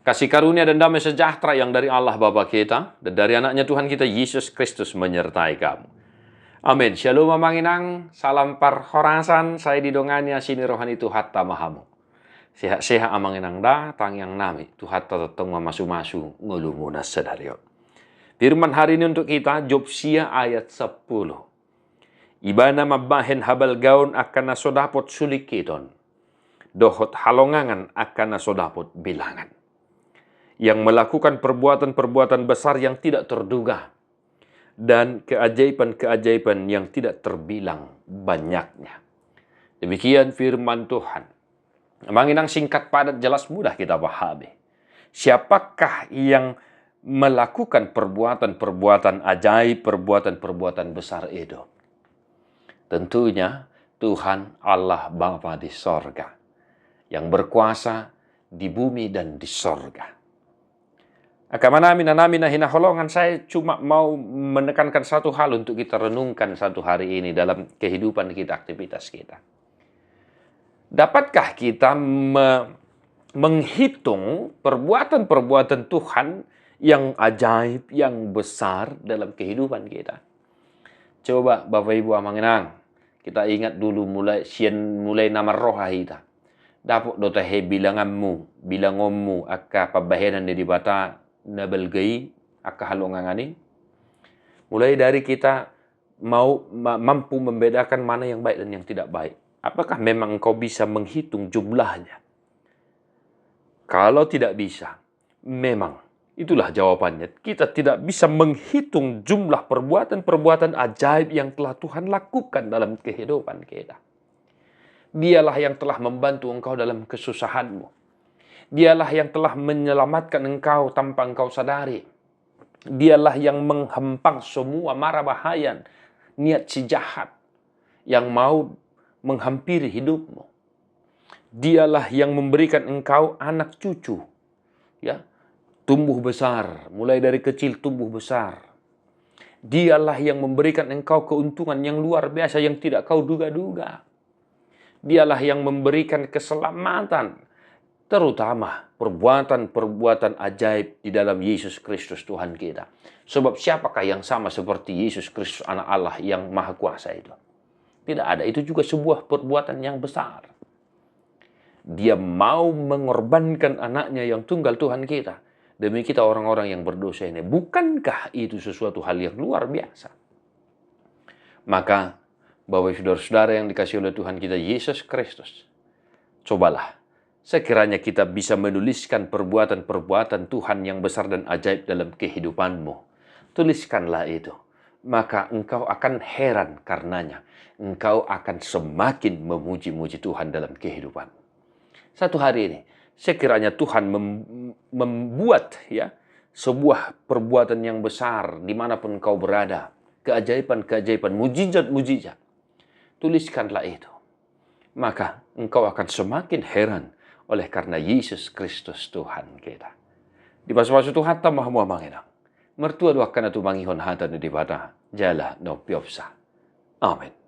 Kasih karunia dan damai sejahtera yang dari Allah Bapa kita dan dari anaknya Tuhan kita Yesus Kristus menyertai kamu. Amin. Shalom mamanginang, salam parhorasan, saya didonganya sini rohani Tuhan tamahamu. Sehat-sehat amanginang da, tang yang nami, Tuhan tatong mamasu-masu, ngulumunas sedario. Firman hari ini untuk kita, Job Sia ayat 10. Ibana mabahen habal gaun akan nasodapot sulikiton. Dohot halongangan akan nasodapot bilangan. Yang melakukan perbuatan-perbuatan besar yang tidak terduga. Dan keajaiban-keajaiban yang tidak terbilang banyaknya. Demikian firman Tuhan. Manginang singkat padat jelas mudah kita pahami. Siapakah yang melakukan perbuatan-perbuatan ajaib, perbuatan-perbuatan besar itu? Tentunya Tuhan Allah Bapa di sorga, yang berkuasa di bumi dan di sorga. Akamana hinaholongan, saya cuma mau menekankan satu hal untuk kita renungkan satu hari ini dalam kehidupan kita, aktivitas kita. Dapatkah kita menghitung perbuatan-perbuatan Tuhan yang ajaib, yang besar dalam kehidupan kita? Coba Bapak Ibu amanginang, kita ingat dulu mulai nama roh kita. Dapat dotahe bilangommu akka pabahenan di bata nabelgai akka halongangani. Mulai dari kita mampu membedakan mana yang baik dan yang tidak baik. Apakah memang engkau bisa menghitung jumlahnya? Kalau tidak bisa, memang itulah jawabannya. Kita tidak bisa menghitung jumlah perbuatan-perbuatan ajaib yang telah Tuhan lakukan dalam kehidupan kita. Dialah yang telah membantu engkau dalam kesusahanmu. Dialah yang telah menyelamatkan engkau tanpa engkau sadari. Dialah yang menghempang semua mara bahaya, niat si jahat yang mau menghampiri hidupmu. Dialah yang memberikan engkau anak cucu, ya, tumbuh besar, mulai dari kecil tumbuh besar. Dialah yang memberikan engkau keuntungan yang luar biasa yang tidak kau duga-duga. Dialah yang memberikan keselamatan, terutama perbuatan-perbuatan ajaib di dalam Yesus Kristus Tuhan kita. Sebab siapakah yang sama seperti Yesus Kristus anak Allah yang maha kuasa itu? Tidak ada. Itu juga sebuah perbuatan yang besar. Dia mau mengorbankan anaknya yang tunggal Tuhan kita demi kita orang-orang yang berdosa ini. Bukankah itu sesuatu hal yang luar biasa? Maka Bapak saudara-saudara yang dikasihi oleh Tuhan kita Yesus Kristus, cobalah sekiranya kita bisa menuliskan perbuatan-perbuatan Tuhan yang besar dan ajaib dalam kehidupanmu. Tuliskanlah itu. Maka engkau akan heran karenanya. Engkau akan semakin memuji-muji Tuhan dalam kehidupan. Satu hari ini, sekiranya Tuhan membuat sebuah perbuatan yang besar dimanapun engkau berada. Keajaiban-keajaiban, mujizat-mujizat. Tuliskanlah itu. Maka engkau akan semakin heran oleh karena Yesus Kristus Tuhan kita. Di pasu-pasu Tuhan tamah muamanginang. Mertua doakan atu mangihon hatan di bata jala no piopsa. Amin.